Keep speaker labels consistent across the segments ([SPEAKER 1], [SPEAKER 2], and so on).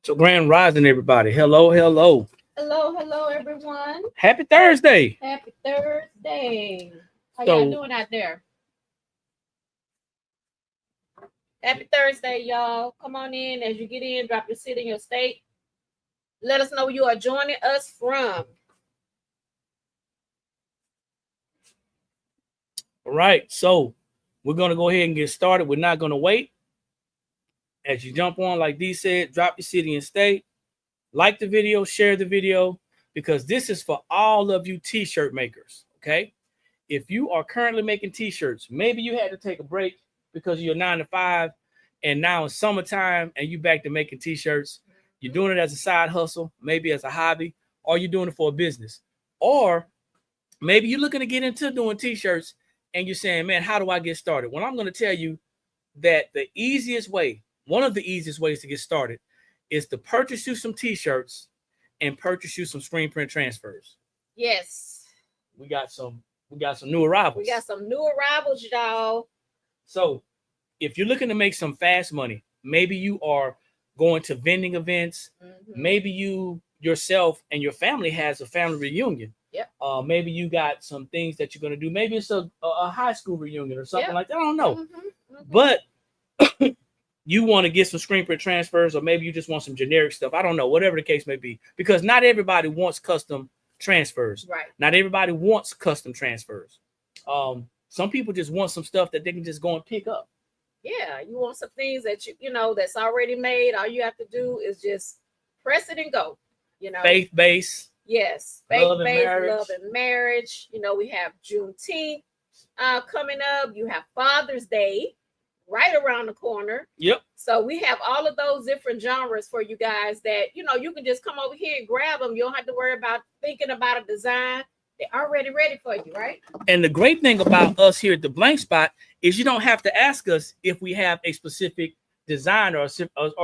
[SPEAKER 1] So grand rising, everybody. Hello, hello.
[SPEAKER 2] Hello, hello, everyone.
[SPEAKER 1] Happy Thursday.
[SPEAKER 2] Happy Thursday. How
[SPEAKER 1] So
[SPEAKER 2] y'all doing out there? Happy Thursday, y'all. Come on in. As you get in, drop your city and your state. Let us know where you are joining us from.
[SPEAKER 1] all right. So we're gonna go ahead and get started. We're not gonna wait. As you jump on, like Dee said, drop your city and state. Like the video, share the video, because this is for all of you t-shirt makers. Okay. If you are currently making t-shirts, maybe you had to take a break because you're 9 to 5, and now it's summertime and you back to making t-shirts. You're doing it as a side hustle, maybe as a hobby, or you're doing it for a business. Or maybe you're looking to get into doing t-shirts and you're saying, man, how do I get started? Well, I'm going to tell you that the easiest way, one of the easiest ways to get started, is to purchase you some t-shirts and purchase you some screen print transfers.
[SPEAKER 2] Yes.
[SPEAKER 1] We got some new arrivals.
[SPEAKER 2] We got some new arrivals, y'all.
[SPEAKER 1] So if you're looking to make some fast money, maybe you are going to vending events, maybe you yourself and your family has a family reunion.
[SPEAKER 2] Yep.
[SPEAKER 1] Maybe you got some things that you're going to do. Maybe it's a high school reunion or something like that. I don't know. But you want to get some screen print transfers, or maybe you just want some generic stuff. I don't know, whatever the case may be, because not everybody wants custom transfers.
[SPEAKER 2] Right.
[SPEAKER 1] Not everybody wants custom transfers. Some people just want some stuff that they can just go and pick up.
[SPEAKER 2] Yeah, you want some things that you know that's already made. All you have to do is just press it and go. You know,
[SPEAKER 1] Faith based.
[SPEAKER 2] Yes,
[SPEAKER 1] Love and
[SPEAKER 2] faith-based
[SPEAKER 1] marriage.
[SPEAKER 2] love and marriage. You know, we have Juneteenth coming up. You have Father's Day right around the corner.
[SPEAKER 1] Yep.
[SPEAKER 2] So we have all of those different genres for you guys that, you know, you can just come over here and grab them. You don't have to worry about thinking about a design. They're already ready for you, right?
[SPEAKER 1] And the great thing about us here at the Blank Spot is you don't have to ask us if we have a specific design or a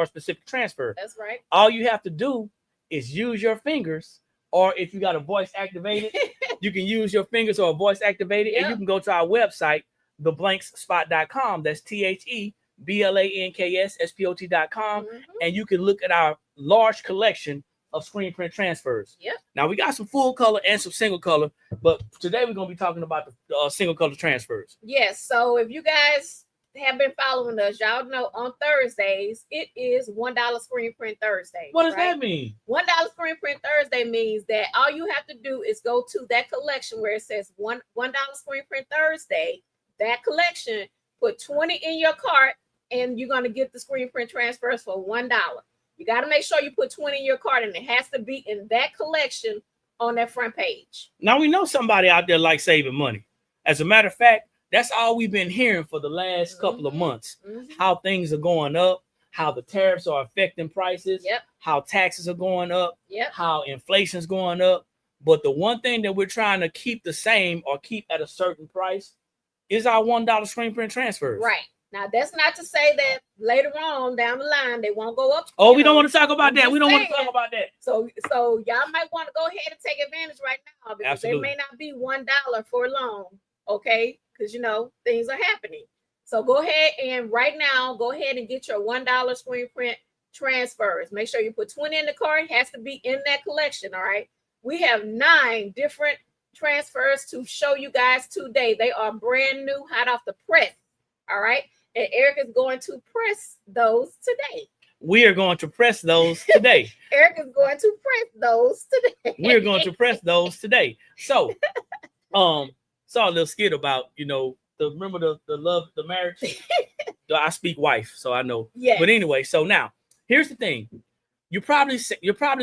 [SPEAKER 1] specific transfer.
[SPEAKER 2] That's right.
[SPEAKER 1] All you have to do is use your fingers, or if you got a voice activated, you can use your fingers or a voice activated, and you can go to our website, theblankspot.com. That's THEBLANKSSPOT.com. And you can look at our large collection of screen print transfers.
[SPEAKER 2] Yep.
[SPEAKER 1] Now we got some full color and some single color, but today we're going to be talking about the single color transfers.
[SPEAKER 2] Yes. So if you guys have been following us, y'all know on Thursdays it is $1 screen print Thursday.
[SPEAKER 1] What does that mean?
[SPEAKER 2] $1 screen print Thursday means that all you have to do is go to that collection where it says $1 screen print Thursday. That collection, put 20 in your cart, and you're going to get the screen print transfers for $1. You got to make sure you put 20 in your cart, and it has to be in that collection on that front page.
[SPEAKER 1] Now, we know somebody out there likes saving money. As a matter of fact, that's all we've been hearing for the last couple of months. How things are going up, how the tariffs are affecting prices, how taxes are going up, how inflation's going up. But the one thing that we're trying to keep the same or keep at a certain price is our $1 screen print transfers.
[SPEAKER 2] Right. Now, that's not to say that later on down the line they won't go up.
[SPEAKER 1] Oh, we don't want to talk about that. We don't want to talk about that.
[SPEAKER 2] So y'all might want to go ahead and take advantage right now, because they may not be $1 for long. Okay, because you know things are happening. So go ahead and right now go ahead and get your $1 screen print transfers. Make sure you put 20 in the cart. It has to be in that collection. All right. We have 9 different transfers to show you guys today. They are brand new, hot off the press. All right. And Eric is going to press those today.
[SPEAKER 1] We are going to press those today.
[SPEAKER 2] Eric is going to press those today.
[SPEAKER 1] We're going to press those today. So, saw a little skit about, you know, remember the love, the marriage. I speak wife, so I know.
[SPEAKER 2] Yeah.
[SPEAKER 1] But anyway, so now here's the thing. You're probably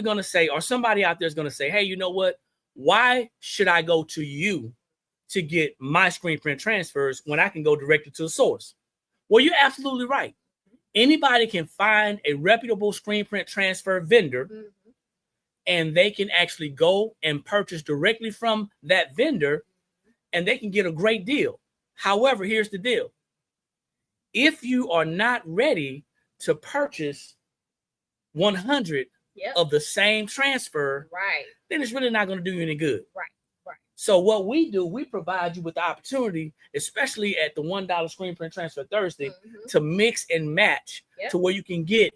[SPEAKER 1] going to say, or somebody out there is going to say, hey, you know what? Why should I go to you to get my screen print transfers when I can go directly to the source? Well, you're absolutely right. Anybody can find a reputable screen print transfer vendor, and they can actually go and purchase directly from that vendor, and they can get a great deal. However, here's the deal. If you are not ready to purchase 100 of the same transfer, then it's really not going to do you any good.
[SPEAKER 2] Right.
[SPEAKER 1] So what we do, we provide you with the opportunity, especially at the $1 screen print transfer Thursday, to mix and match to where you can get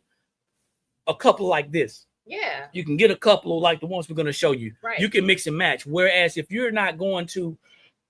[SPEAKER 1] a couple like this.
[SPEAKER 2] Yeah.
[SPEAKER 1] You can get a couple like the ones we're going to show you.
[SPEAKER 2] Right.
[SPEAKER 1] You can mix and match. Whereas if you're not going to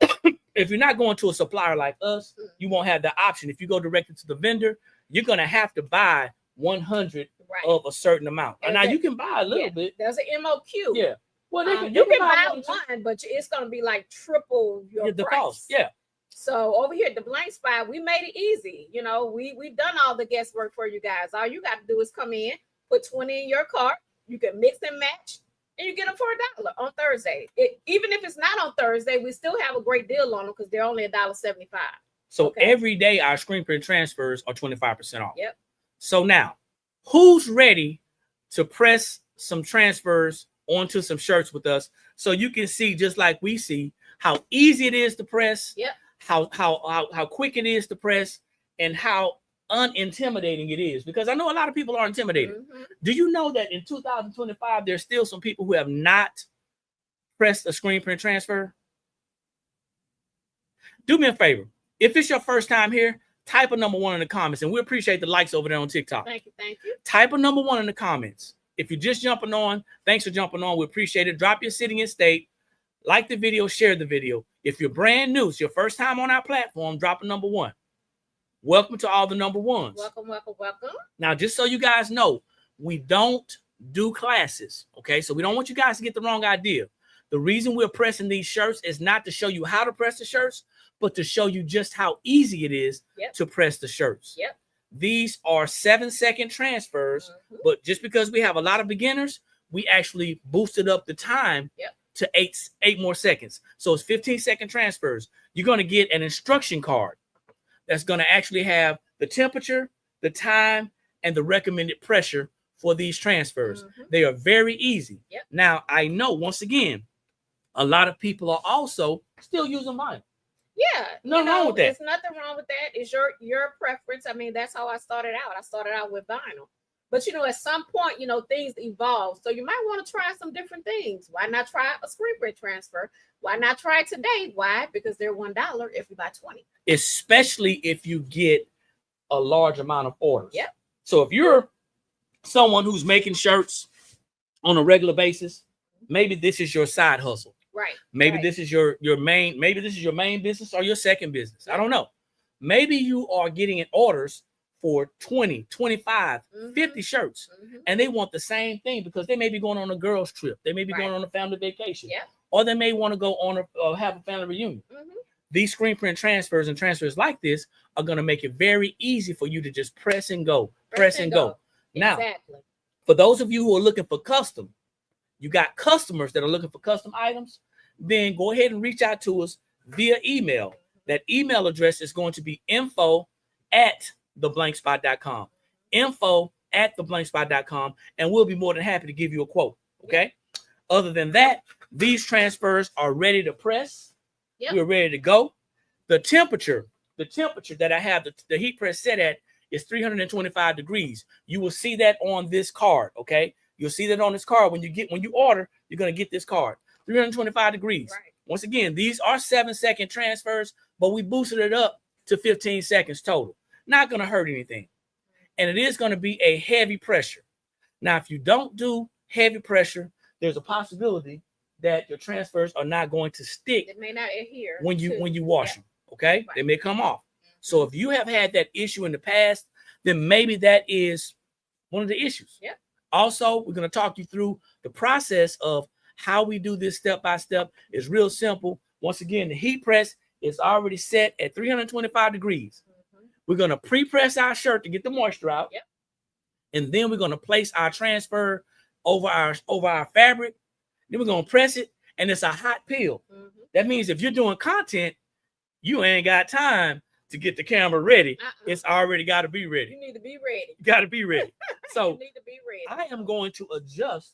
[SPEAKER 1] a supplier like us, you won't have the option. If you go directly to the vendor, you're going to have to buy 100 of a certain amount. And now you can buy a little bit.
[SPEAKER 2] There's an MOQ.
[SPEAKER 1] Yeah. Well,
[SPEAKER 2] you can buy one, but it's going to be like triple your
[SPEAKER 1] the
[SPEAKER 2] price.
[SPEAKER 1] cost. Yeah.
[SPEAKER 2] So over here at the Blank Spot, we made it easy. You know, we've done all the guesswork for you guys. All you got to do is come in, put 20 in your cart. You can mix and match, and you get them for $1 on Thursday. Even if it's not on Thursday, we still have a great deal on them because they're only $1.75.
[SPEAKER 1] So every day our screen print transfers are 25% off.
[SPEAKER 2] Yep.
[SPEAKER 1] So now, who's ready to press some transfers onto some shirts with us so you can see, just like we see, how easy it is to press, how quick it is to press, and how unintimidating it is? Because I know a lot of people are intimidated. Do you know that in 2025 there's still some people who have not pressed a screen print transfer? Do me a favor. If it's your first time here, type a number 1 in the comments, and we appreciate the likes over there on TikTok.
[SPEAKER 2] Thank you.
[SPEAKER 1] Type a number 1 in the comments. If you're just jumping on, thanks for jumping on. We appreciate it. Drop your city and state. Like the video, share the video. If you're brand new, it's your first time on our platform, drop a number 1. Welcome to all the number 1s.
[SPEAKER 2] Welcome.
[SPEAKER 1] Now, just so you guys know, we don't do classes, okay? So we don't want you guys to get the wrong idea. The reason we're pressing these shirts is not to show you how to press the shirts, but to show you just how easy it is to press the shirts. These are 7-second transfers, but just because we have a lot of beginners, we actually boosted up the time to 8 more seconds. So it's 15-second transfers. You're going to get an instruction card that's going to actually have the temperature, the time, and the recommended pressure for these transfers. They are very easy. Now, I know, once again, a lot of people are also still using vinyl.
[SPEAKER 2] Yeah,
[SPEAKER 1] nothing wrong with that.
[SPEAKER 2] There's nothing wrong with that. It's your preference. I mean, that's how I started out. I started out with vinyl. But, at some point, things evolve. So you might want to try some different things. Why not try a screen print transfer? Why not try it today? Why? Because they're $1 if you buy 20.
[SPEAKER 1] Especially if you get a large amount of orders. So if you're someone who's making shirts on a regular basis, maybe this is your side hustle.
[SPEAKER 2] Right.
[SPEAKER 1] Maybe this is your main, maybe this is your main business or your second business. I don't know. Maybe you are getting in orders for 20, 25, 50 shirts, and they want the same thing because they may be going on a girls trip. They may be going on a family vacation, or they may want to go on have a family reunion. These screen print transfers and transfers like this are going to make it very easy for you to just press and go, press and go. Now, for those of you who are looking for custom, you got customers that are looking for custom items, then go ahead and reach out to us via email. That email address is going to be info@theblankspot.com. info@theblankspot.com, and we'll be more than happy to give you a quote. Okay. Other than that, these transfers are ready to press. We're ready to go. The temperature that I have the heat press set at is 325 degrees. You will see that on this card. Okay. You'll see that on this card when you order, you're going to get this card. 325 degrees. Once again, these are 7-second transfers, but we boosted it up to 15 seconds total. Not going to hurt anything. And it is going to be a heavy pressure. Now, if you don't do heavy pressure, there's a possibility that your transfers are not going to stick.
[SPEAKER 2] It may not adhere
[SPEAKER 1] when you wash them. Okay. They may come off. So if you have had that issue in the past, then maybe that is one of the issues. Also, we're going to talk you through the process of how we do this step by step. It's real simple. Once again, the heat press is already set at 325 degrees. We're going to pre-press our shirt to get the moisture out. And then we're going to place our transfer over our fabric. Then we're going to press it, and it's a hot peel. That means if you're doing content, you ain't got time to get the camera ready. It's already got to be ready.
[SPEAKER 2] You need to be ready.
[SPEAKER 1] You got to be ready. So
[SPEAKER 2] you need to be ready.
[SPEAKER 1] I am going to adjust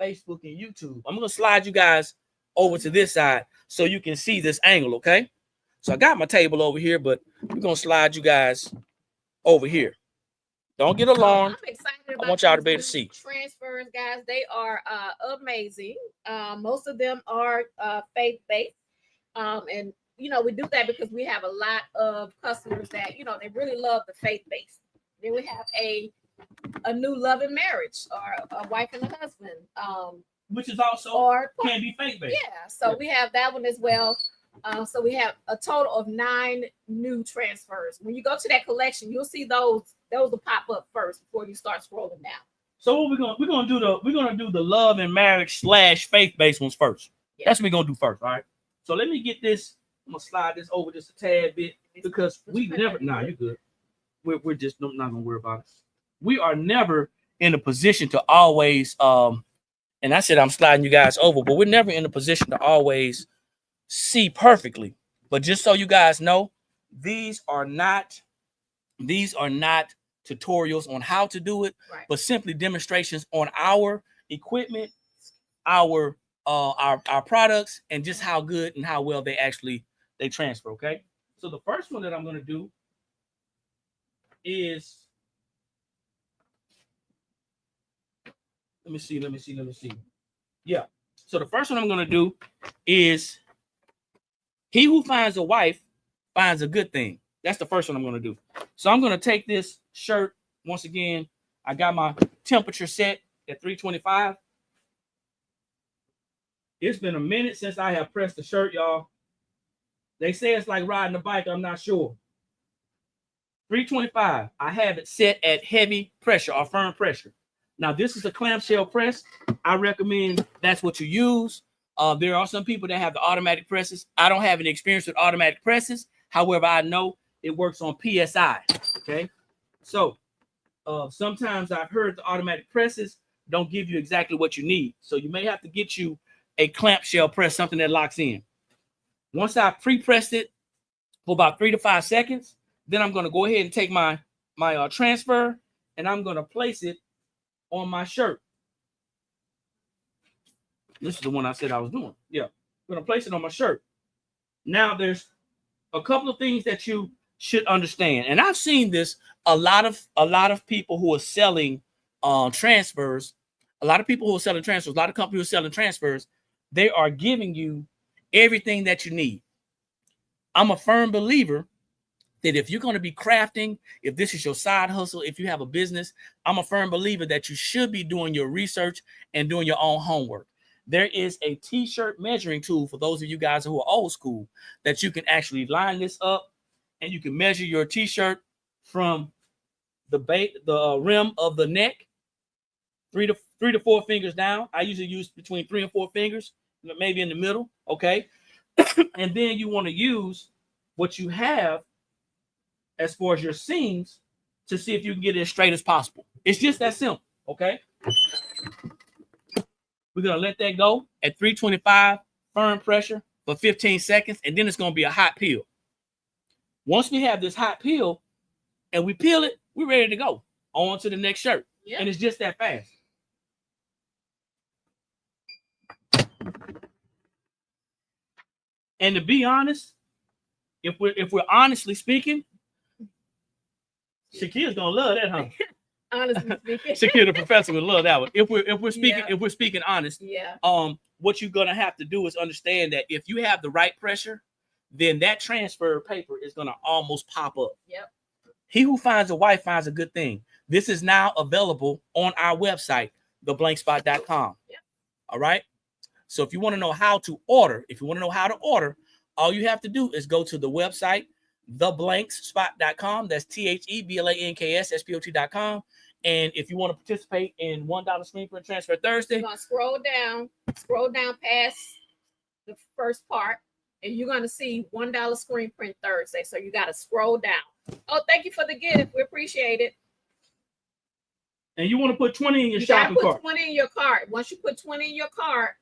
[SPEAKER 1] Facebook and YouTube. I'm going to slide you guys over to this side so you can see this angle, okay? So I got my table over here, but we're going to slide you guys over here. Don't get alarmed.
[SPEAKER 2] I'm excited about
[SPEAKER 1] I want y'all to be able to see.
[SPEAKER 2] Transfers, guys. They are amazing. Most of them are faith-based. And, we do that because we have a lot of customers that, they really love the faith-based. Then we have a a new love and marriage, or a wife and a husband.
[SPEAKER 1] Which is also
[SPEAKER 2] or
[SPEAKER 1] can be faith-based.
[SPEAKER 2] Yeah, so we have that one as well. So we have a total of 9 new transfers. When you go to that collection, you'll see those will pop up first before you start scrolling down.
[SPEAKER 1] So what we're gonna do the love and marriage / faith-based ones first. Yeah. That's what we're gonna do first, all right? So let me get this. I'm gonna slide this over just a tad bit because we never. Nah, you're good. We're just not gonna worry about it. We are never in a position to always and I said I'm sliding you guys over, but we're never in a position to always see perfectly. But just so you guys know, these are not tutorials on how to do it, right, but simply demonstrations on our equipment, our products, and just how good and how well they transfer. Okay, so the first one that I'm going to do is, let me see. Yeah. So the first one I'm going to do is, he who finds a wife finds a good thing. That's the first one I'm going to do. So I'm going to take this shirt. Once again, I got my temperature set at 325. It's been a minute since I have pressed the shirt, y'all. They say it's like riding a bike. I'm not sure. 325. I have it set at heavy pressure or firm pressure. Now, this is a clamshell press. I recommend that's what you use. There are some people that have the automatic presses. I don't have any experience with automatic presses. However, I know it works on PSI. Okay. So sometimes I've heard the automatic presses don't give you exactly what you need. So you may have to get you a clamshell press, something that locks in. Once I pre-pressed it for about 3 to 5 seconds, then I'm going to go ahead and take my transfer, and I'm going to place it on my shirt. This is the one I said I was doing. Yeah. I'm going to place it on my shirt. Now there's a couple of things that you should understand. And I've seen this, a lot of people who are selling transfers, a lot of companies who are selling transfers, they are giving you everything that you need. I'm a firm believer that if you're going to be crafting, if this is your side hustle, if you have a business, I'm a firm believer that you should be doing your research and doing your own homework. There is a t-shirt measuring tool for those of you guys who are old school that you can actually line this up, and you can measure your t-shirt from the rim of the neck, 3 to 4 fingers down. I usually use between 3 and 4 fingers, maybe in the middle. Okay. And then you want to use what you have as far as your seams to see if you can get it as straight as possible. It's just that simple. Okay. We're going to let that go at 325 firm pressure for 15 seconds, and then it's going to be a hot peel. Once we have this hot peel and we peel it, we're ready to go on to the next shirt. Yep. And it's just that fast. And to be honest, if we're honestly speaking, Shakira's gonna love that, huh?
[SPEAKER 2] Honestly speaking,
[SPEAKER 1] Shakira the professor would love that one. If we're speaking honest,
[SPEAKER 2] yeah.
[SPEAKER 1] What you're gonna have to do is understand that if you have the right pressure, then that transfer paper is gonna almost pop up.
[SPEAKER 2] Yep.
[SPEAKER 1] He who finds a wife finds a good thing. This is now available on our website, theblankspot.com.
[SPEAKER 2] Yep.
[SPEAKER 1] All right. So if you want to know how to order, all you have to do is go to the website, theblankspot.com. That's THEBLANKSSPOT.com. And if you want to participate in $1 screen print transfer Thursday,
[SPEAKER 2] you're going to scroll down past the first part, and you're going to see $1 screen print Thursday. So you got to scroll down. Oh, thank you for the gift. We appreciate it.
[SPEAKER 1] And you want to put 20 in your shopping cart.
[SPEAKER 2] 20 in your cart. Once you put 20 in your cart,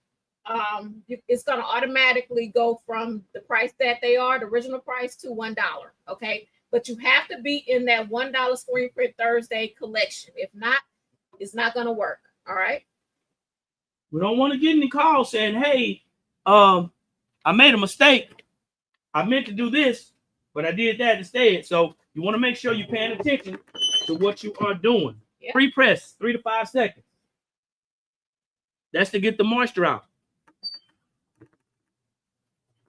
[SPEAKER 2] it's going to automatically go from the price that they are, the original price, to $1. Okay. But you have to be in that $1 screen print Thursday collection. If not, it's not going to work. All right.
[SPEAKER 1] We don't want to get any calls saying, hey, I made a mistake. I meant to do this, but I did that instead. So you want to make sure you're paying attention to what you are doing. Yep. Pre-press 3 to 5 seconds. That's to get the moisture out.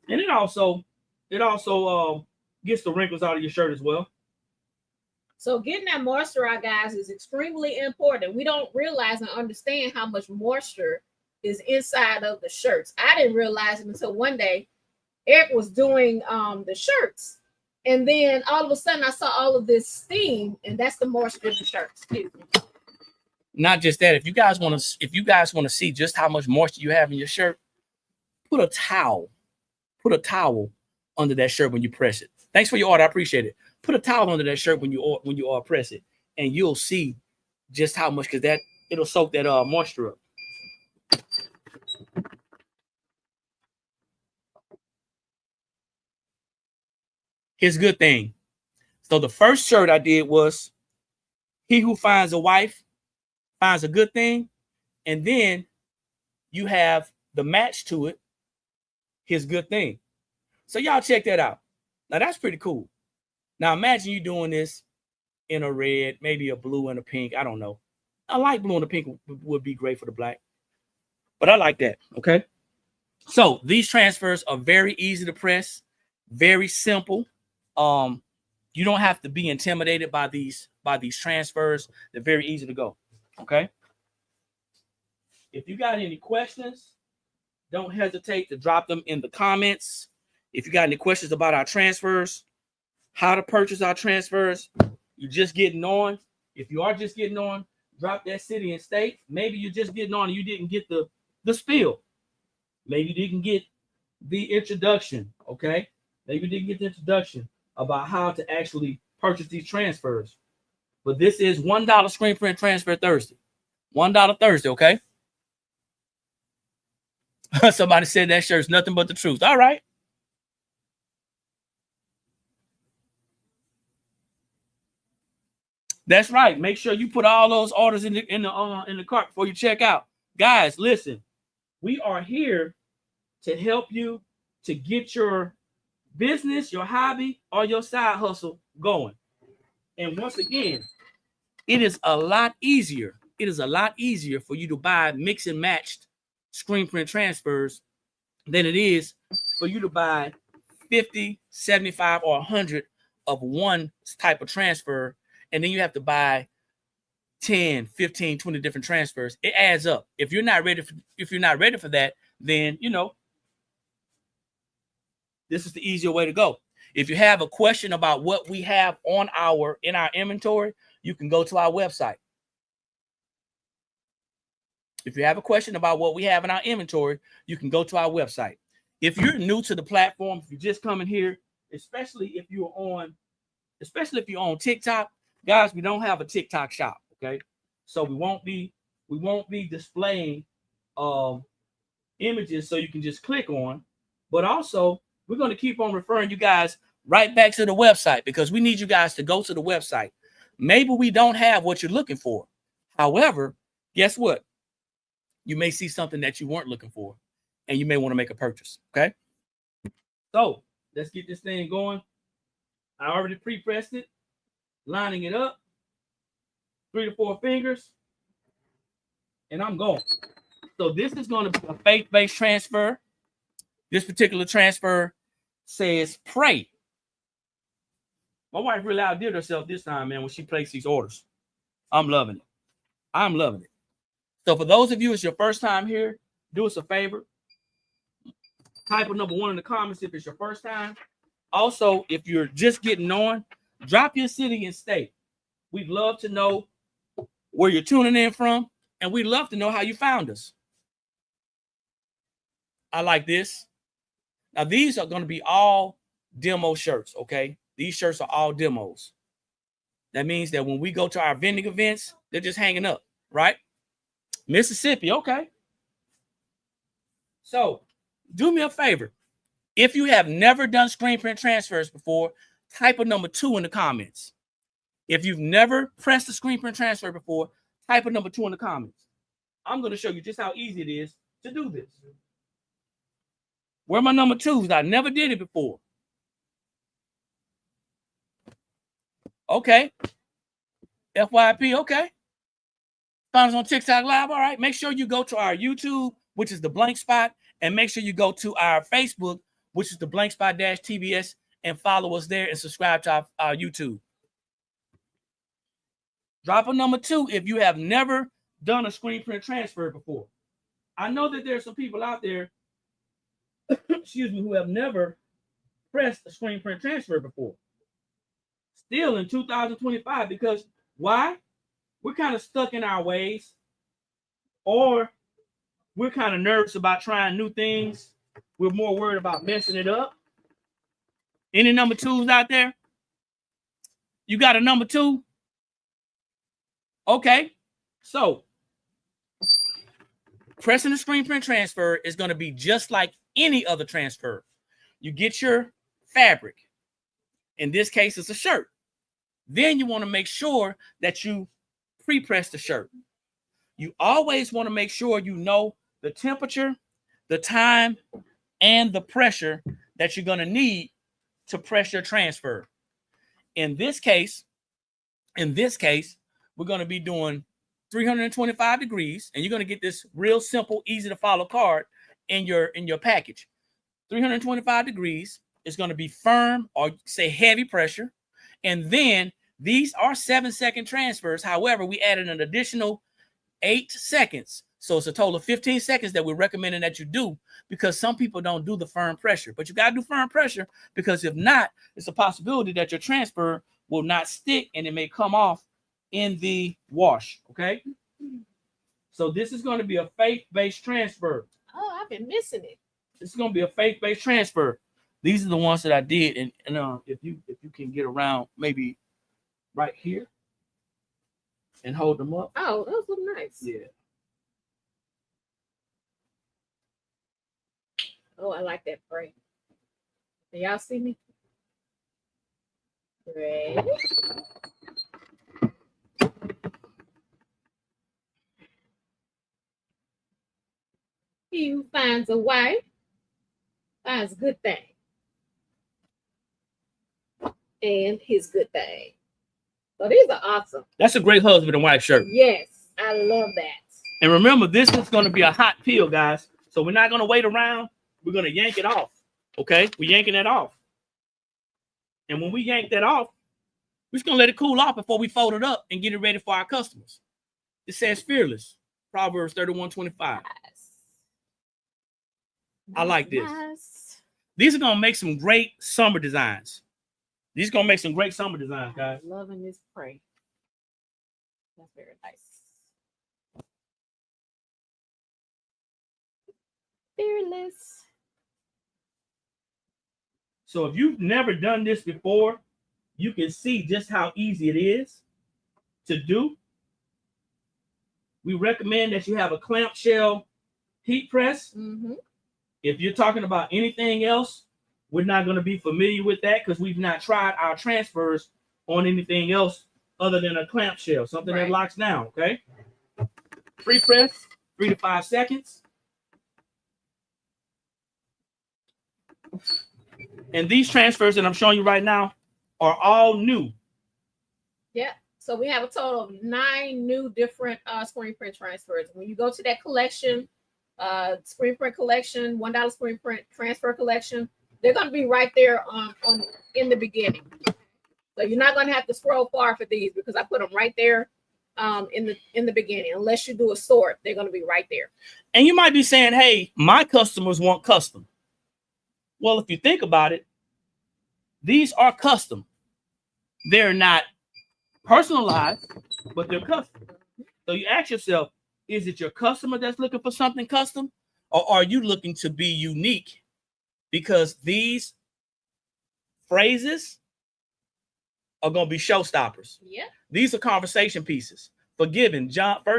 [SPEAKER 1] And it also gets the wrinkles out of your shirt as well.
[SPEAKER 2] So getting that moisture out, guys, is extremely important. We don't realize and understand how much moisture is inside of the shirts. I didn't realize it until one day Eric was doing the shirts. And then all of a sudden I saw all of this steam, and that's the moisture in the shirts. Excuse me.
[SPEAKER 1] Not just that, if you guys want to see just how much moisture you have in your shirt, put a towel under that shirt when you press it. Thanks for your order, I appreciate it. Put a towel under that shirt when you press it, and you'll see just how much, because that it'll soak that moisture up. Here's a good thing. So the first shirt I did was, he who finds a wife finds a good thing. And then you have the match to it, his good thing. So y'all check that out. Now that's pretty cool. Now imagine you doing this in a red, maybe a blue and a pink. I don't know. A light blue and a pink would be great for the black. But I like that, okay? So these transfers are very easy to press, very simple. You don't have to be intimidated by these transfers. They're very easy to go, okay? If you got any questions, don't hesitate to drop them in the comments. If you got any questions about our transfers, how to purchase our transfers, you're just getting on. If you are just getting on, drop that city and state. Maybe you're just getting on and you didn't get the spiel. Maybe you didn't get the introduction, okay? Maybe you didn't get the introduction about how to actually purchase these transfers. But this is $1 screen print transfer Thursday. $1 Thursday, okay? Somebody said that shirt's nothing but the truth. All right. That's right. Make sure you put all those orders in the cart before you check out. Guys, listen. We are here to help you to get your business, your hobby, or your side hustle going. And once again, it is a lot easier. It is a lot easier for you to buy mix and matched screen print transfers than it is for you to buy 50, 75, or 100 of one type of transfer. And then you have to buy 10, 15, 20 different transfers. It adds up. If you're not ready for that, then, you know, this is the easier way to go. If you have a question about what we have in our inventory, you can go to our website. If you have a question about what we have in our inventory, you can go to our website. If you're new to the platform, if you're just coming here, especially if you're on TikTok, guys, we don't have a TikTok shop, okay? So we won't be displaying images so you can just click on, but also we're going to keep on referring you guys right back to the website, because we need you guys to go to the website. Maybe we don't have what you're looking for. However, guess what? You may see something that you weren't looking for, and you may want to make a purchase, okay? So let's get this thing going. I already pre-pressed it, lining it up, 3 to 4 fingers, and I'm going. So this is going to be a faith-based transfer. This particular transfer says pray. My wife really outdid herself this time, man, when she placed these orders. I'm loving it. I'm loving it. So for those of you, it's your first time here, do us a favor. Type of number 1 in the comments if it's your first time. Also, if you're just getting on, drop your city and state. We'd love to know where you're tuning in from, and we'd love to know how you found us. I like this. Now, these are going to be all demo shirts, okay? These shirts are all demos. That means that when we go to our vending events, they're just hanging up, right? Mississippi, okay. So do me a favor. If you have never done screen print transfers before, type a number 2 in the comments. If you've never pressed a screen print transfer before, type a number 2 in the comments. I'm going to show you just how easy it is to do this. Where are my number 2s? I never did it before. Okay. FYP, okay. Found us on TikTok Live, all right. Make sure you go to our YouTube, which is the blank spot, and make sure you go to our Facebook, which is the blank spot -TBS, and follow us there and subscribe to our YouTube. Dropper number 2, if you have never done a screen print transfer before. I know that there's some people out there, excuse me, who have never pressed a screen print transfer before. Still in 2025, because why? We're kind of stuck in our ways, or we're kind of nervous about trying new things. We're more worried about messing it up. Any number 2s out there? You got a number 2? Okay. So pressing the screen print transfer is going to be just like any other transfer. You get your fabric. In this case, it's a shirt. Then you want to make sure that you pre-press the shirt. You always want to make sure you know the temperature, the time, and the pressure that you're going to need to press your transfer. In this case, we're going to be doing 325 degrees, and you're going to get this real simple, easy to follow card in your package. 325 degrees is going to be firm, or say heavy pressure. And then these are 7-second transfers. However, we added an additional 8 seconds. So it's a total of 15 seconds that we're recommending that you do, because some people don't do the firm pressure. But you got to do firm pressure, because if not, it's a possibility that your transfer will not stick and it may come off in the wash. Okay. So this is going to be a faith-based transfer.
[SPEAKER 2] Oh, I've been missing it.
[SPEAKER 1] This is going to be a faith-based transfer. These are the ones that I did, and if you can get around maybe right here and hold them up.
[SPEAKER 2] Oh, those look nice.
[SPEAKER 1] Yeah.
[SPEAKER 2] Oh, I like that frame. Can y'all see me? Ready? He who finds a wife finds a good thing. And his good thing. So these are awesome.
[SPEAKER 1] That's a great husband and wife shirt.
[SPEAKER 2] Yes, I love that.
[SPEAKER 1] And remember, this is going to be a hot peel, guys. So we're not going to wait around. We're going to yank it off. Okay? We're yanking that off. And when we yank that off, we're just going to let it cool off before we fold it up and get it ready for our customers. It says fearless. Proverbs 31:25.
[SPEAKER 2] Nice.
[SPEAKER 1] I like this.
[SPEAKER 2] Nice.
[SPEAKER 1] These are going to make some great summer designs. These are going to make some great summer designs, guys.
[SPEAKER 2] Loving this prey. That's very nice. Fearless.
[SPEAKER 1] So if you've never done this before, you can see just how easy it is to do. We recommend that you have a clamshell heat press.
[SPEAKER 2] Mm-hmm.
[SPEAKER 1] If you're talking about anything else, we're not going to be familiar with that, because we've not tried our transfers on anything else other than a clamshell, something that locks down. Okay. Pre-press, 3 to 5 seconds. And these transfers that I'm showing you right now are all new.
[SPEAKER 2] Yeah. So we have a total of 9 new different screen print transfers. When you go to that collection, screen print collection, $1 screen print transfer collection, they're going to be right there in the beginning. So you're not going to have to scroll far for these, because I put them right there in the beginning. Unless you do a sort, they're going to be right there.
[SPEAKER 1] And you might be saying, hey, my customers want custom. Well, if you think about it, these are custom. They're not personalized, but they're custom. So you ask yourself, is it your customer that's looking for something custom, or are you looking to be unique? Because these phrases are going to be showstoppers.
[SPEAKER 2] Yeah.
[SPEAKER 1] These are conversation pieces. Forgiven, 1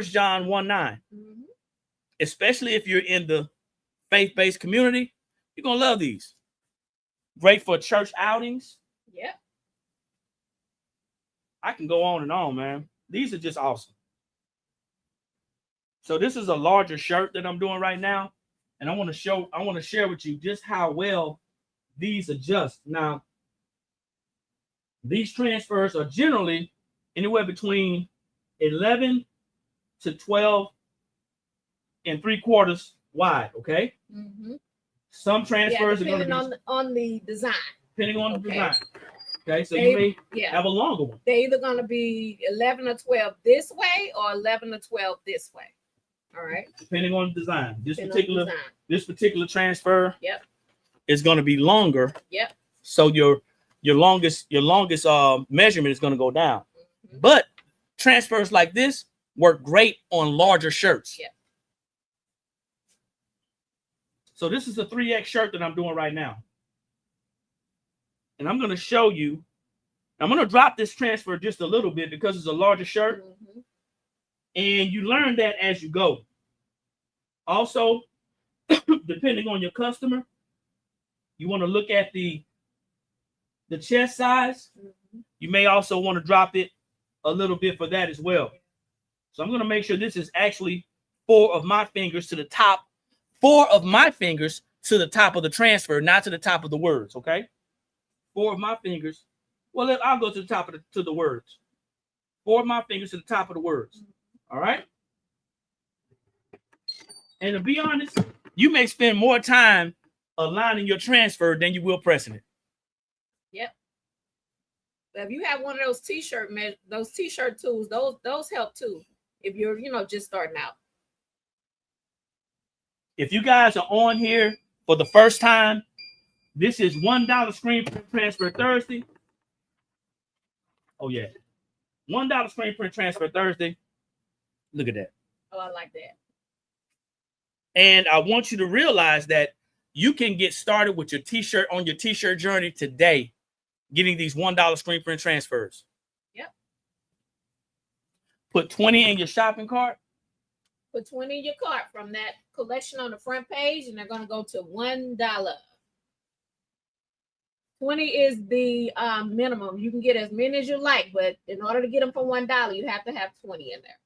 [SPEAKER 1] John 1:9.
[SPEAKER 2] Mm-hmm.
[SPEAKER 1] Especially if you're in the faith-based community, you're going to love these. Great for church outings.
[SPEAKER 2] Yeah.
[SPEAKER 1] I can go on and on, man. These are just awesome. So this is a larger shirt that I'm doing right now. And I want to share with you just how well these adjust. Now, these transfers are generally anywhere between 11 to 12 and 3/4 wide. Okay.
[SPEAKER 2] Mm-hmm.
[SPEAKER 1] Some transfers are going to be
[SPEAKER 2] on the design.
[SPEAKER 1] Depending on the design. Okay, so you may have a longer one.
[SPEAKER 2] They're either going to be 11 or 12 this way or 11 or 12 this way. All right.
[SPEAKER 1] Depending on the design. This particular transfer is going to be longer.
[SPEAKER 2] Yep.
[SPEAKER 1] So your longest measurement is going to go down. Mm-hmm. But transfers like this work great on larger shirts.
[SPEAKER 2] Yep.
[SPEAKER 1] So this is a 3X shirt that I'm doing right now. And I'm going to show you. I'm going to drop this transfer just a little bit because it's a larger shirt. Mm-hmm. And you learn that as you go. Also, depending on your customer, you want to look at the chest size. Mm-hmm. You may also want to drop it a little bit for that as well. So I'm going to make sure this is actually 4 of my fingers to the top. 4 of my fingers to the top of the transfer, not to the top of the words, okay? 4 of my fingers. Well, I'll go to the top of the words. 4 of my fingers to the top of the words. All right? And to be honest, you may spend more time aligning your transfer than you will pressing it.
[SPEAKER 2] Yep. But if you have one of those t-shirt tools, those help too. If you're, just starting out.
[SPEAKER 1] If you guys are on here for the first time, this is $1 screen print transfer Thursday. Oh yeah, $1 screen print transfer Thursday. Look at that.
[SPEAKER 2] Oh, I like that.
[SPEAKER 1] And I want you to realize that you can get started with your t-shirt on your t-shirt journey today, getting these $1 screen print transfers.
[SPEAKER 2] Yep.
[SPEAKER 1] Put 20 in your shopping cart.
[SPEAKER 2] Put 20 in your cart from that collection on the front page, and they're going to go to $1. 20 is the minimum. You can get as many as you like, but in order to get them for $1, you have to have 20 in there.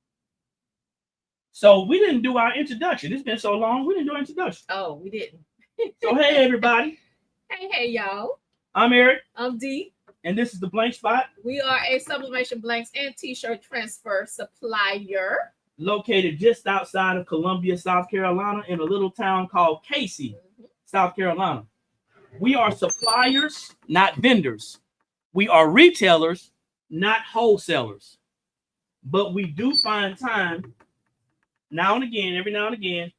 [SPEAKER 1] So we didn't do our introduction. It's been so long, we didn't do our introduction.
[SPEAKER 2] Oh, we didn't.
[SPEAKER 1] So hey, everybody.
[SPEAKER 2] Hey, y'all.
[SPEAKER 1] I'm Eric.
[SPEAKER 2] I'm Dee.
[SPEAKER 1] And this is The Blank Spot.
[SPEAKER 2] We are a sublimation blanks and t-shirt transfer supplier.
[SPEAKER 1] Located just outside of Columbia, South Carolina, in a little town called Casey, South Carolina. We are suppliers, not vendors. We are retailers, not wholesalers. But we do find time now and again, every now and again,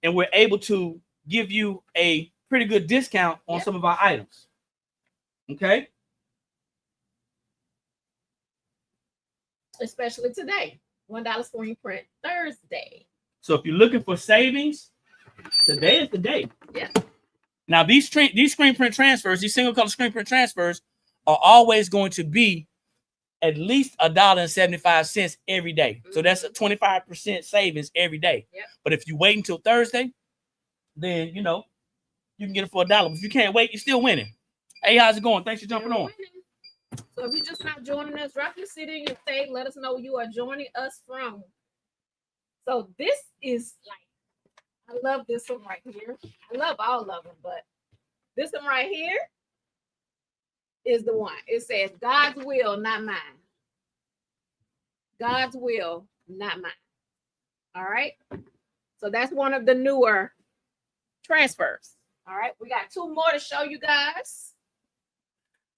[SPEAKER 1] and we're able to give you a pretty good discount on some of our items. Okay?
[SPEAKER 2] Especially today. $1 screen print Thursday.
[SPEAKER 1] So if you're looking for savings, today is the day.
[SPEAKER 2] Yeah.
[SPEAKER 1] Now these screen print transfers, these single color screen print transfers, are always going to be at least $1.75 every day. Mm-hmm. So that's a 25% savings every day.
[SPEAKER 2] Yep.
[SPEAKER 1] But if you wait until Thursday, then you can get it for $1. But if you can't wait, you're still winning. Hey, how's it going? Thanks for jumping on.
[SPEAKER 2] So if you're just not joining us, drop your city and your state. Let us know where you are joining us from. So this is I love this one right here. I love all of them, but this one right here is the one. It says, God's will, not mine. God's will, not mine. All right. So that's one of the newer transfers. All right. We got 2 more to show you guys.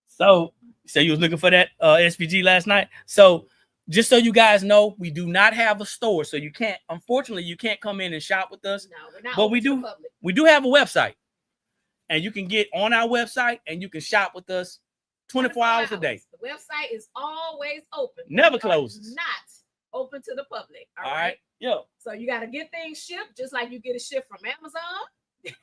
[SPEAKER 1] So you was looking for that SPG last night. So just so you guys know, we do not have a store. So unfortunately, you can't come in and shop with us.
[SPEAKER 2] No, we're not.
[SPEAKER 1] But we do have a website. And you can get on our website and you can shop with us 24 hours a day.
[SPEAKER 2] The website is always open.
[SPEAKER 1] Never closes.
[SPEAKER 2] Not open to the public. All
[SPEAKER 1] right. Yo.
[SPEAKER 2] So you got to get things shipped just like you get a ship from Amazon. Things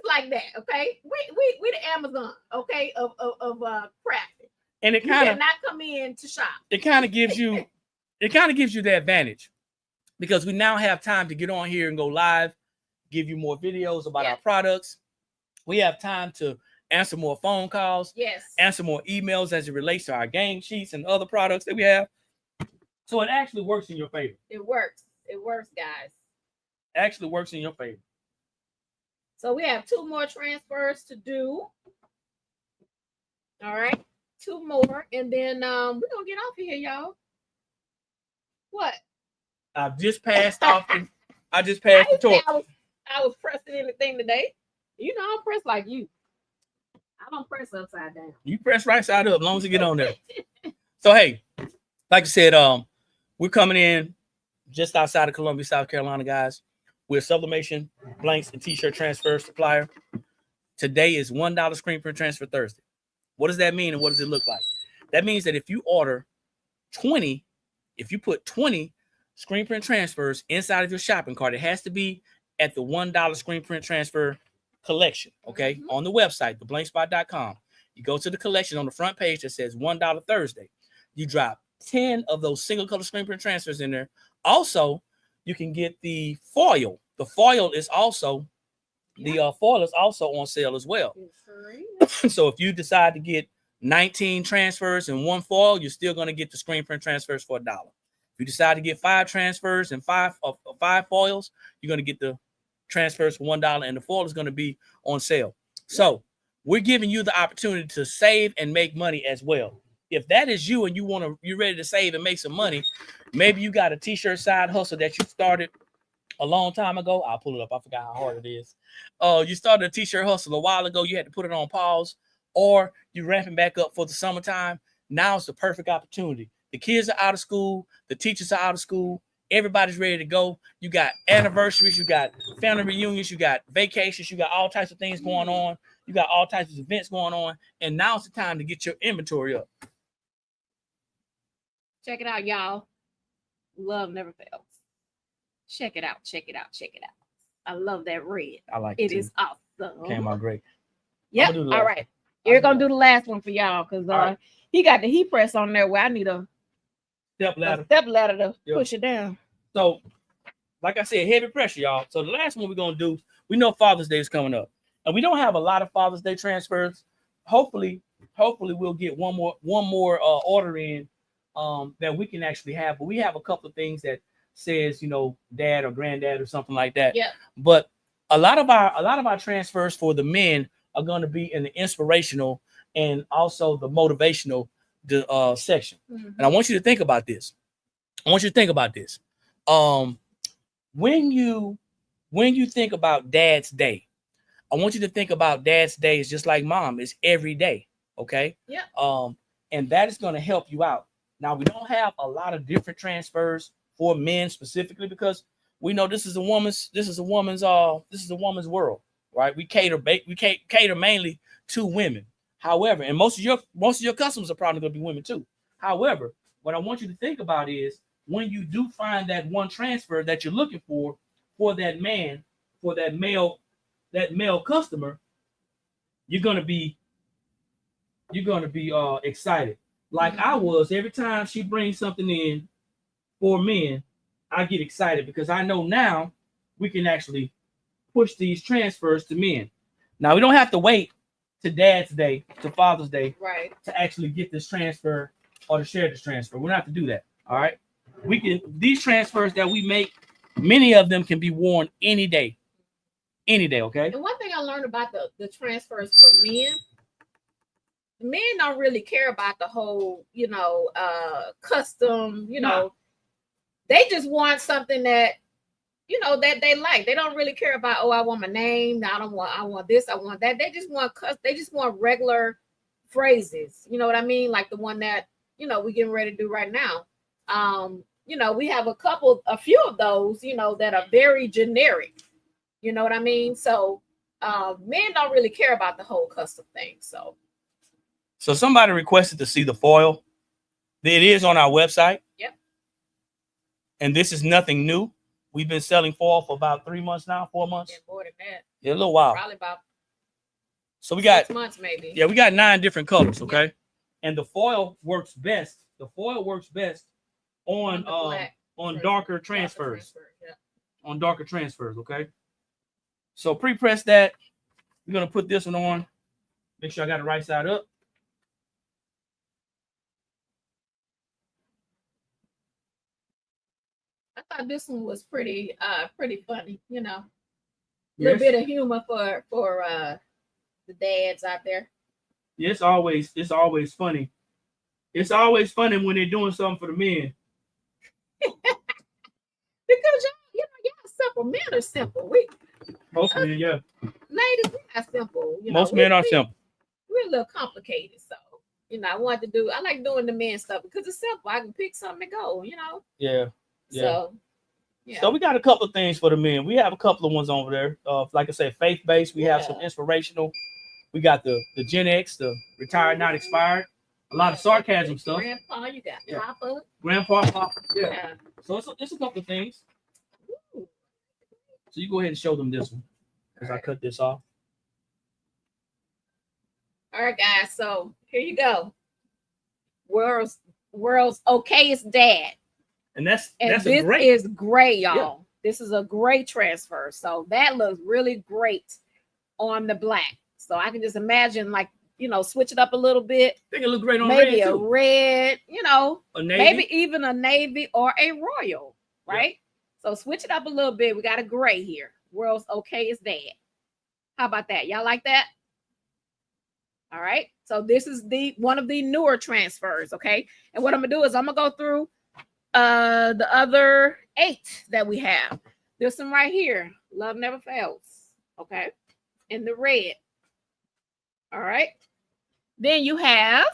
[SPEAKER 2] like that, okay? We the Amazon, okay, of crafting.
[SPEAKER 1] And it kind of
[SPEAKER 2] not come in to shop.
[SPEAKER 1] It kind of gives you the advantage because we now have time to get on here and go live, give you more videos about our products. We have time to answer more phone calls, answer more emails as it relates to our game sheets and other products that we have. So it actually works in your favor.
[SPEAKER 2] It works. It works, guys.
[SPEAKER 1] Actually works in your favor.
[SPEAKER 2] So we have 2 more transfers to do. All right. 2 more. And then we're going to get off of here, y'all. What?
[SPEAKER 1] I've just passed off. I just passed the torch.
[SPEAKER 2] I was pressing anything today. I'm pressed like you. I don't press upside down.
[SPEAKER 1] You press right side up, as long as you get on there. So hey, like I said, we're coming in just outside of Columbia, South Carolina, guys. We're Sublimation blanks and t-shirt transfer supplier. Today is $1 screen print transfer Thursday. What does that mean and what does it look like? That means that if you order 20, if you put 20 screen print transfers inside of your shopping cart, it has to be at the $1 screen print transfer collection, okay? Mm-hmm. On the website, theblankspot.com. You go to the collection on the front page that says $1 Thursday. You drop 10 of those single color screen print transfers in there. Also, you can get the foil. The foil is also on sale as well. So if you decide to get 19 transfers and one foil, you're still going to get the screen print transfers for $1. If you decide to get 5 transfers and five foils, you're going to get the transfers for $1, and the foil is going to be on sale. So we're giving you the opportunity to save and make money as well. If that is you and you're ready to save and make some money, maybe you got a t-shirt side hustle that you started a long time ago. I'll pull it up. I forgot how hard it is. You started a t-shirt hustle a while ago. You had to put it on pause, or you're ramping back up for the summertime. Now it's the perfect opportunity. The kids are out of school. The teachers are out of school. Everybody's ready to go. You got anniversaries. You got family reunions. You got vacations. You got all types of things going on. You got all types of events going on. And now's the time to get your inventory up.
[SPEAKER 2] Check it out, y'all. Love never fails. Check it out. Check it out. Check it out. I love that red.
[SPEAKER 1] I like it.
[SPEAKER 2] It is awesome.
[SPEAKER 1] Came out great.
[SPEAKER 2] Yep. All right. You're going to do the last one for y'all because he got the heat press on there where I need a step ladder to push it down.
[SPEAKER 1] So, like I said, heavy pressure, y'all. So the last one we're going to do, we know Father's Day is coming up. And we don't have a lot of Father's Day transfers. Hopefully we'll get one more order in that we can actually have. But we have a couple of things that says, dad or granddad or something like that.
[SPEAKER 2] Yeah.
[SPEAKER 1] But a lot of our transfers for the men are going to be in the inspirational and also the motivational section. Mm-hmm. And I want you to think about this. When you think about Dad's Day, I want you to think about Dad's Day is just like Mom is every day. Okay.
[SPEAKER 2] Yeah.
[SPEAKER 1] And that is going to help you out. Now we don't have a lot of different transfers for men specifically because we know this is a woman's world, right? We cater mainly to women. However, and most of your customers are probably going to be women too. However, what I want you to think about is when you do find that one transfer that you're looking for that man, for that male customer, you're gonna be excited. Like I was every time she brings something in for men, I get excited because I know now we can actually push these transfers to men. Now we don't have to wait to Dad's Day, to Father's Day,
[SPEAKER 2] right,
[SPEAKER 1] to actually get this transfer or to share this transfer. We don't have to do that. All right. These transfers that we make, many of them can be worn any day. Okay.
[SPEAKER 2] And one thing I learned about the transfers for men don't really care about the whole, custom, they just want something that, that they like. They don't really care about, I want my name. I want this, I want that. They just want regular phrases. You know what I mean? Like the one that, we getting ready to do right now. We have a few of those, that are very generic. You know what I mean? So men don't really care about the whole custom thing. So
[SPEAKER 1] somebody requested to see the foil. It is on our website.
[SPEAKER 2] Yep.
[SPEAKER 1] And this is nothing new. We've been selling foil for about 3 months now, 4 months.
[SPEAKER 2] Yeah, more than that.
[SPEAKER 1] Yeah, a little while.
[SPEAKER 2] Probably about
[SPEAKER 1] so we got
[SPEAKER 2] 6 months maybe.
[SPEAKER 1] Yeah, we got 9 different colors, okay? Yeah. And the foil works best. On darker transfers.
[SPEAKER 2] Yeah.
[SPEAKER 1] On darker transfers, okay? So pre-press that. We're gonna put this one on. Make sure I got the right side up.
[SPEAKER 2] I thought this one was pretty funny, A little bit of humor for the dads out there.
[SPEAKER 1] Yeah, it's always funny. It's always funny when they're doing something for the men.
[SPEAKER 2] Because y'all simple. Men are simple.
[SPEAKER 1] Most men, yeah.
[SPEAKER 2] Ladies, we are simple.
[SPEAKER 1] Most men are simple.
[SPEAKER 2] We little complicated. So, you know, I like doing the men stuff because it's simple. I can pick something and go, you know?
[SPEAKER 1] Yeah.
[SPEAKER 2] So, yeah.
[SPEAKER 1] So we got a couple of things for the men. We have a couple of ones over there. Like I said, faith-based. We have some inspirational. We got the Gen X, the retired, not expired. A lot of sarcasm stuff.
[SPEAKER 2] Grandpa, you got Papa.
[SPEAKER 1] Grandpa, Papa. Yeah. So it's a couple of things. Ooh. So you go ahead and show them this one because I cut this off.
[SPEAKER 2] All right, guys. So here you go. World's okayest dad.
[SPEAKER 1] And this
[SPEAKER 2] is great, y'all. Yeah. This is a great transfer. So that looks really great on the black. So I can just imagine, like, you know, switch it up a little bit.
[SPEAKER 1] I think it look great on
[SPEAKER 2] maybe
[SPEAKER 1] red
[SPEAKER 2] a
[SPEAKER 1] too.
[SPEAKER 2] Red, you know,
[SPEAKER 1] maybe
[SPEAKER 2] even a navy or a royal, right? Yeah. So switch it up a little bit. We got a gray here. World's okayest dad. How about that? Y'all like that? All right. So this is one of the newer transfers. Okay. And what I'm gonna do is I'm gonna go through the other 8 that we have. This one right here. Love never fails. Okay. In the red. All right. Then you have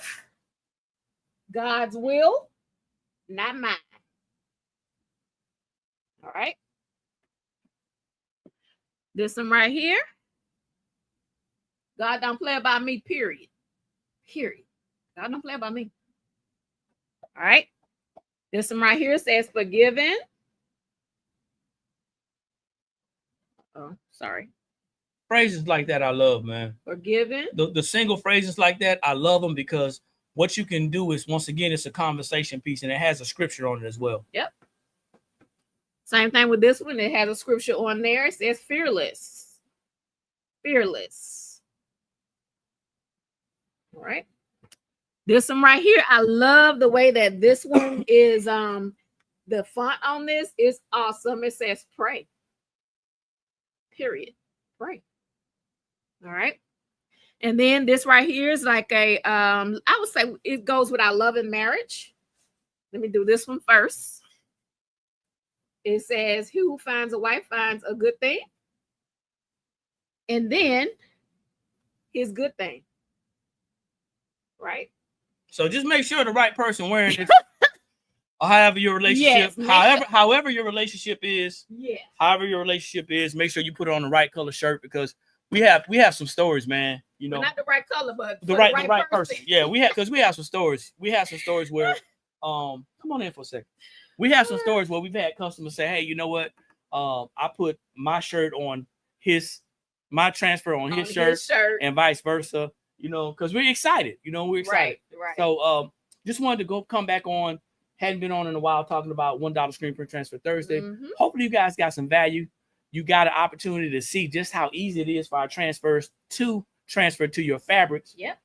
[SPEAKER 2] God's will, not mine. All right. This one right here. God don't play about me, period. Period. God don't play about me. All right. This one right here says forgiven. Oh, sorry.
[SPEAKER 1] Phrases like that I love, man.
[SPEAKER 2] Forgiven.
[SPEAKER 1] The single phrases like that, I love them because what you can do is, once again, it's a conversation piece and it has a scripture on it as well.
[SPEAKER 2] Yep. Same thing with this one. It has a scripture on there. It says fearless. Fearless. All right. This one right here, I love the way that this one is. The font on this is awesome. It says pray. Period. Pray. All right. And then this right here is like a I would say it goes with our love and marriage. Let me do this one first. It says, he who finds a wife finds a good thing. And then his good thing. Right.
[SPEAKER 1] So just make sure the right person wearing it. Or however your relationship, however your relationship is, however your relationship is, make sure you put it on the right color shirt because we have some stories, man. You know,
[SPEAKER 2] but not the right color, but
[SPEAKER 1] the right person. Yeah, we have some stories. We have some stories where, come on in for a second. We have some stories where we've had customers say, "Hey, you know what? I put my shirt on my transfer on his shirt, and vice versa." You know, because we're excited. You know, we're excited.
[SPEAKER 2] Right.
[SPEAKER 1] So, just wanted to come back on. Hadn't been on in a while talking about $1 screen print transfer Thursday. Mm-hmm. Hopefully you guys got some value. You got an opportunity to see just how easy it is for our transfers to transfer to your fabrics.
[SPEAKER 2] Yep.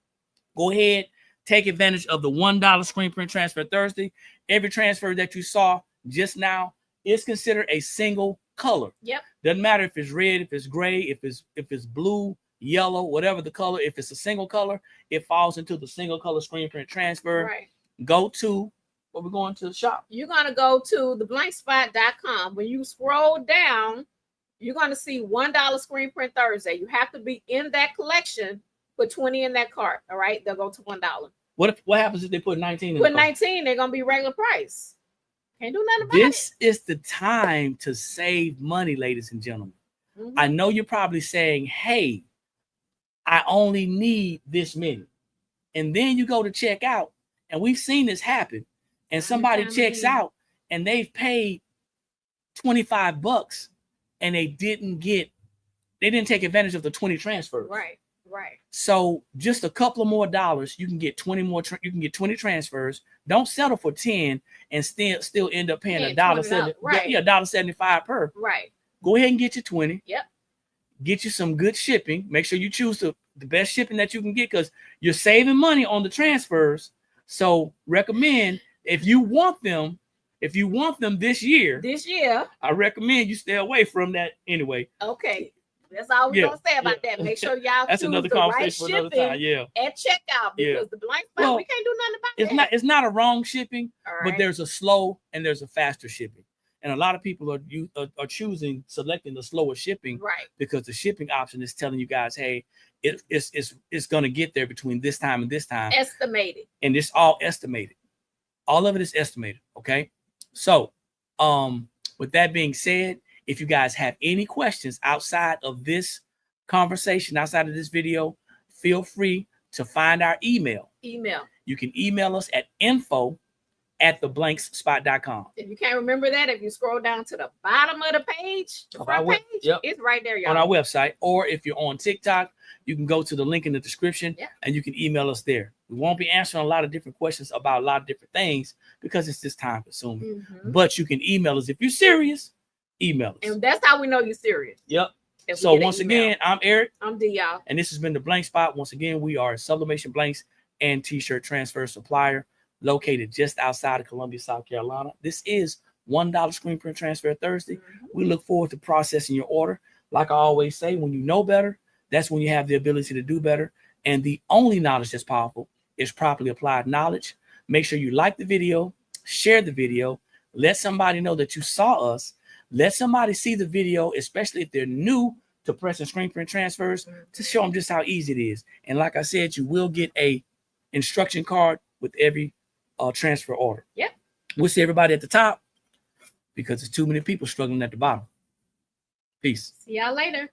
[SPEAKER 1] Go ahead, take advantage of the $1 screen print transfer Thursday. Every transfer that you saw just now is considered a single color.
[SPEAKER 2] Yep.
[SPEAKER 1] Doesn't matter if it's red, if it's gray, if it's blue, yellow, whatever the color. If it's a single color, it falls into the single color screen print transfer.
[SPEAKER 2] Right.
[SPEAKER 1] Go to we're going to the shop.
[SPEAKER 2] You're going to go to theblankspot.com. When you scroll down, you're going to see $1 screen print Thursday. You have to be in that collection, put 20 in that cart. All right. They'll go to $1.
[SPEAKER 1] What happens if they put 19 in?
[SPEAKER 2] Put 19, they're going to be regular price. Can't do nothing about
[SPEAKER 1] this is the time to save money, ladies and gentlemen. Mm-hmm. I know you're probably saying, hey, I only need this many. And then you go to check out, and we've seen this happen. And somebody checks out and they've paid $25 and they didn't take advantage of the 20 transfers.
[SPEAKER 2] Right.
[SPEAKER 1] So just a couple of more dollars, you can get 20 more. You can get 20 transfers. Don't settle for 10 and still end up paying $1.70. Right. Yeah, $1.75 per.
[SPEAKER 2] Right.
[SPEAKER 1] Go ahead and get your 20.
[SPEAKER 2] Yep.
[SPEAKER 1] Get you some good shipping. Make sure you choose the best shipping that you can get because you're saving money on the transfers. So recommend. If you want them this year, I recommend you stay away from that anyway.
[SPEAKER 2] Okay. That's all we're going to say about that. Make sure y'all choose
[SPEAKER 1] another
[SPEAKER 2] the right shipping
[SPEAKER 1] for another time.
[SPEAKER 2] at checkout because the blank spot, we can't do nothing about that.
[SPEAKER 1] It's not a wrong shipping, but there's a slow and there's a faster shipping. And a lot of people are selecting the slower shipping,
[SPEAKER 2] right?
[SPEAKER 1] Because the shipping option is telling you guys, hey, it's going to get there between this time and this time.
[SPEAKER 2] Estimated.
[SPEAKER 1] And it's all estimated. All of it is estimated. Okay. So, with that being said, if you guys have any questions outside of this conversation, outside of this video, feel free to find our email. You can email us at info@theblankspot.com.
[SPEAKER 2] If you can't remember that, if you scroll down to the bottom of the page, the front page, it's right there, y'all.
[SPEAKER 1] On our website. Or if you're on TikTok, you can go to the link in the description and you can email us there. We won't be answering a lot of different questions about a lot of different things because it's just time consuming. But you can email us. If you're serious, email us.
[SPEAKER 2] And that's how we know you're serious.
[SPEAKER 1] Yep. So once again, I'm Eric.
[SPEAKER 2] I'm D, y'all.
[SPEAKER 1] And this has been The Blank Spot. Once again, we are a sublimation blanks and t-shirt transfer supplier located just outside of Columbia, South Carolina. This is $1 screen print transfer Thursday. We look forward to processing your order. Like I always say, when you know better, that's when you have the ability to do better. And the only knowledge that's powerful is properly applied knowledge. Make sure you like the video, share the video, let somebody know that you saw us. Let somebody see the video, especially if they're new to pressing screen print transfers, to show them just how easy it is. And like I said, you will get a instruction card with every transfer order.
[SPEAKER 2] Yep.
[SPEAKER 1] We'll see everybody at the top because there's too many people struggling at the bottom. Peace.
[SPEAKER 2] See y'all later.